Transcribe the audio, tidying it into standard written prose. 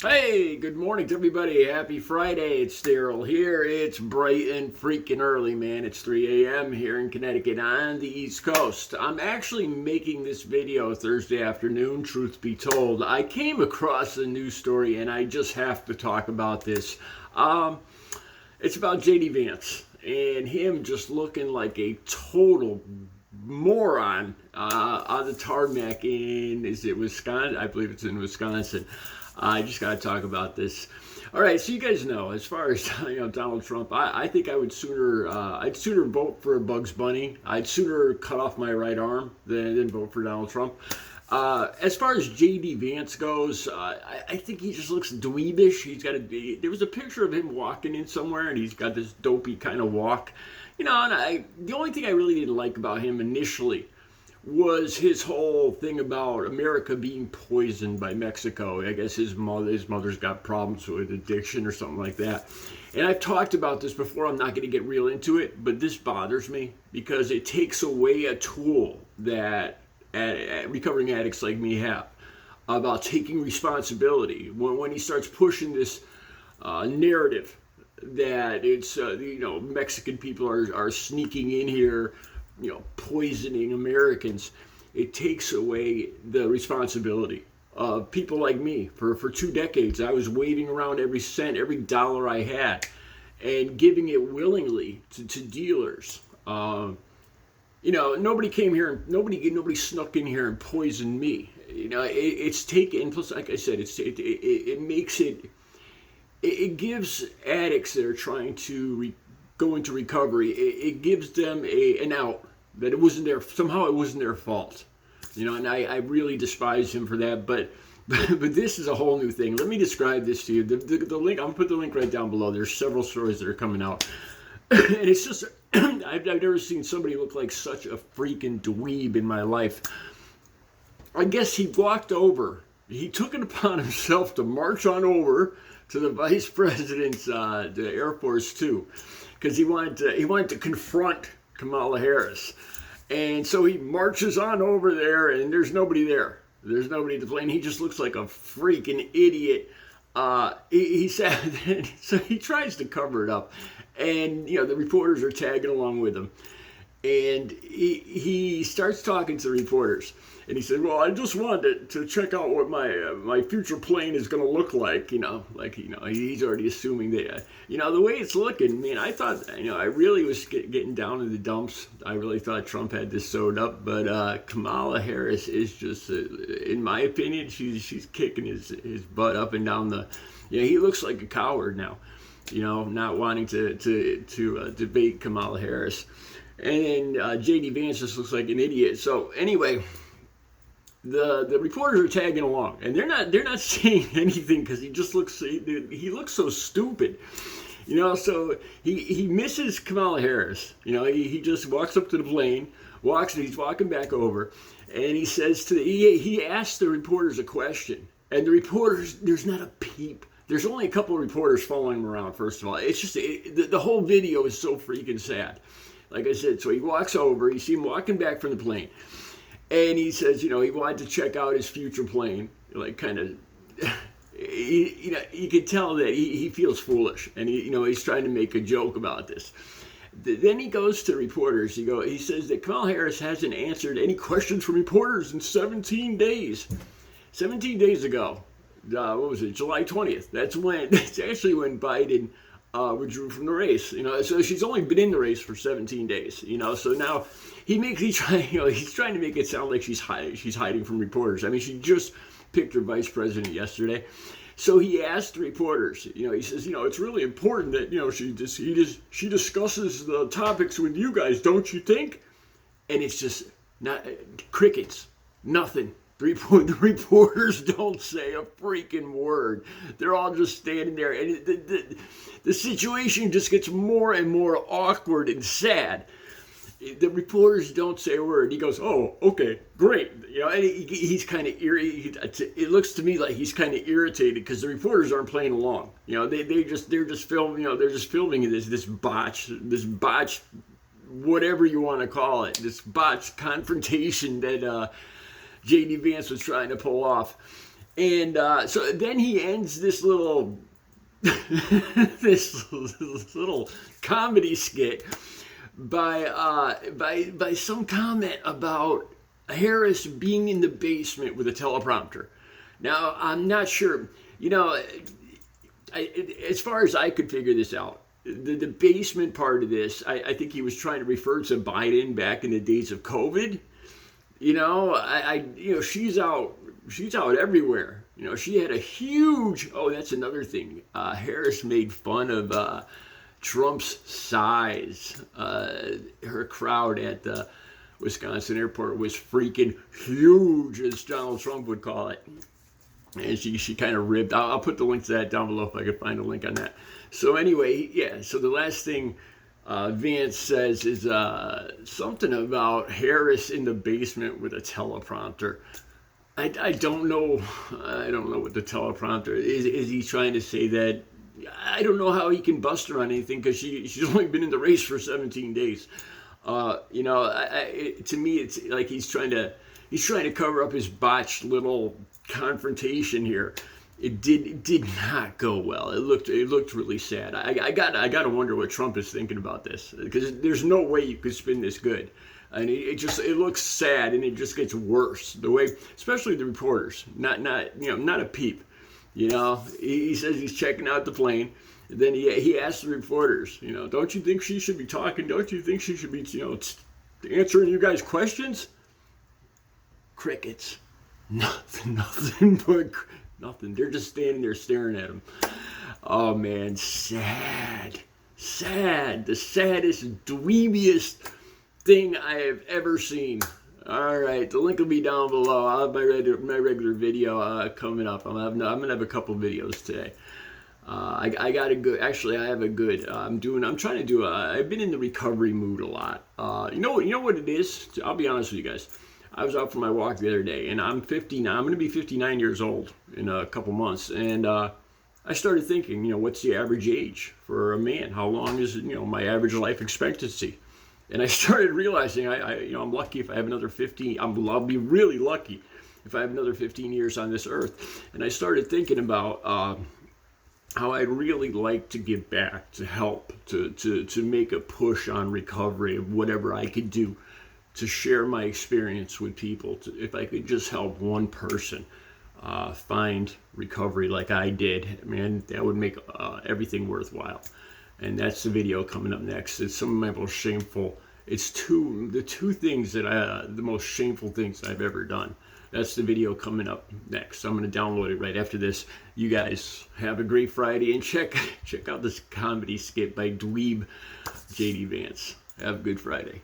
Hey, good morning to everybody. Happy Friday. It's Daryl here. It's bright and freaking early, man. It's 3 a.m. here in Connecticut on the East Coast. I'm actually making this video Thursday afternoon, truth be told. I came across a news story and I just have to talk about this. It's about JD Vance and him just looking like a total moron on the tarmac is it Wisconsin? I believe it's in Wisconsin. I just got to talk about this. All right, so you guys know, as far as Donald Trump, I think I'd sooner vote for Bugs Bunny. I'd sooner cut off my right arm than vote for Donald Trump. As far as JD Vance goes, I think he just looks dweebish. There was a picture of him walking in somewhere, and he's got this dopey kind of walk. And the only thing I really didn't like about him initially was his whole thing about America being poisoned by Mexico. I guess his mother's got problems with addiction or something like that. And I've talked about this before. I'm not going to get real into it, but this bothers me because it takes away a tool that recovering addicts like me have about taking responsibility. When he starts pushing this narrative that it's Mexican people are sneaking in here, poisoning Americans, it takes away the responsibility of people like me. For 2 decades, I was waving around every cent, every dollar I had, and giving it willingly to dealers. Nobody came here, nobody snuck in here and poisoned me. It's taken. Plus, like I said, it makes it. It gives addicts that are trying to go into recovery, it gives them an out, that it wasn't their fault. And I really despise him for that, but this is a whole new thing. Let me describe this to you. The link, I'm gonna put the link right down below. There's several stories that are coming out. And it's just, I've never seen somebody look like such a freaking dweeb in my life. I guess he took it upon himself to march on over to the vice president's the Air Force too, because he wanted to confront Kamala Harris, and so he marches on over there, and there's nobody there. There's nobody at the plane. He just looks like a freaking idiot. He said, so he tries to cover it up, and the reporters are tagging along with him, and he starts talking to the reporters. And he said, well, I just wanted to check out what my future plane is going to look like, he's already assuming that, the way it's looking, man, I thought, I really was getting down in the dumps. I really thought Trump had this sewed up, but Kamala Harris is just, in my opinion, she's kicking his butt up and down he looks like a coward now, not wanting to debate Kamala Harris. And then JD Vance just looks like an idiot. So anyway, the reporters are tagging along, and they're not saying anything because he looks so stupid, So he misses Kamala Harris. He just walks up to the plane, he's walking back over, and he says he asks the reporters a question, and the reporters, there's not a peep. There's only a couple of reporters following him around. First of all, it's just the whole video is so freaking sad. Like I said, so he walks over, you see him walking back from the plane. And he says, he wanted to check out his future plane, like kind of, you could tell that he feels foolish, and he's trying to make a joke about this. Then he goes to reporters. He says that Kamala Harris hasn't answered any questions from reporters in 17 days. 17 days ago, what was it? July 20th. That's actually when Biden withdrew from the race. So she's only been in the race for 17 days. So now he's trying to make it sound like she's hiding from reporters. I mean, she just picked her vice president yesterday. So he asked the reporters, he says, it's really important that, she discusses the topics with you guys, don't you think? And it's just not crickets, nothing. The reporters don't say a freaking word. They're all just standing there, and the situation just gets more and more awkward and sad. The reporters don't say a word. He goes, "Oh, okay, great." And he's kind of irritated. It looks to me like he's kind of irritated because the reporters aren't playing along. They're just filming. They're just filming this botch, whatever you want to call it, this botch confrontation that JD Vance was trying to pull off. And so then he ends this little this little comedy skit by some comment about Harris being in the basement with a teleprompter. Now, I'm not sure, you know, as far as I could figure this out, the basement part of this, I think he was trying to refer to Biden back in the days of COVID. You know, she's out everywhere. You know, she had a huge. Oh, that's another thing. Harris made fun of Trump's size. Her crowd at the Wisconsin airport was freaking huge, as Donald Trump would call it. And she kind of ribbed. I'll put the link to that down below if I can find a link on that. So anyway, yeah. So the last thing Vance says is something about Harris in the basement with a teleprompter. I don't know. I don't know what the teleprompter is. Is he trying to say that? I don't know how he can bust her on anything because she's only been in the race for 17 days. You know, to me, it's like he's trying to cover up his botched little confrontation here. It did not go well. It looked really sad. I got to wonder what Trump is thinking about this, because there's no way you could spin this good. And it looks sad, and it just gets worse. The way, especially the reporters, not a peep. You know, he says he's checking out the plane. And then he asks the reporters, you know, don't you think she should be talking? Don't you think she should be, you know, answering you guys' questions? Crickets. Nothing but nothing. They're just standing there staring at him. Oh man, sad. The saddest, dweebiest thing I have ever seen. All right, the link will be down below. I'll have my regular video coming up. I'm gonna have a couple videos today. I got a good. Actually, I have a good. I'm trying to do. I've been in the recovery mood a lot. You know what it is. I'll be honest with you guys. I was out for my walk the other day, and I'm 59. I'm going to be 59 years old in a couple months, and I started thinking, you know, what's the average age for a man? How long is, you know, my average life expectancy? And I started realizing, I'm lucky if I have another 15. I'll be really lucky if I have another 15 years on this earth. And I started thinking about how I'd really like to give back, to help, to make a push on recovery of whatever I could do, to share my experience with people. If I could just help one person find recovery like I did, man, that would make everything worthwhile. And that's the video coming up next. It's some of my most shameful. It's the most shameful things I've ever done. That's the video coming up next. I'm going to download it right after this. You guys have a great Friday, and check out this comedy skit by Dweeb JD Vance. Have a good Friday.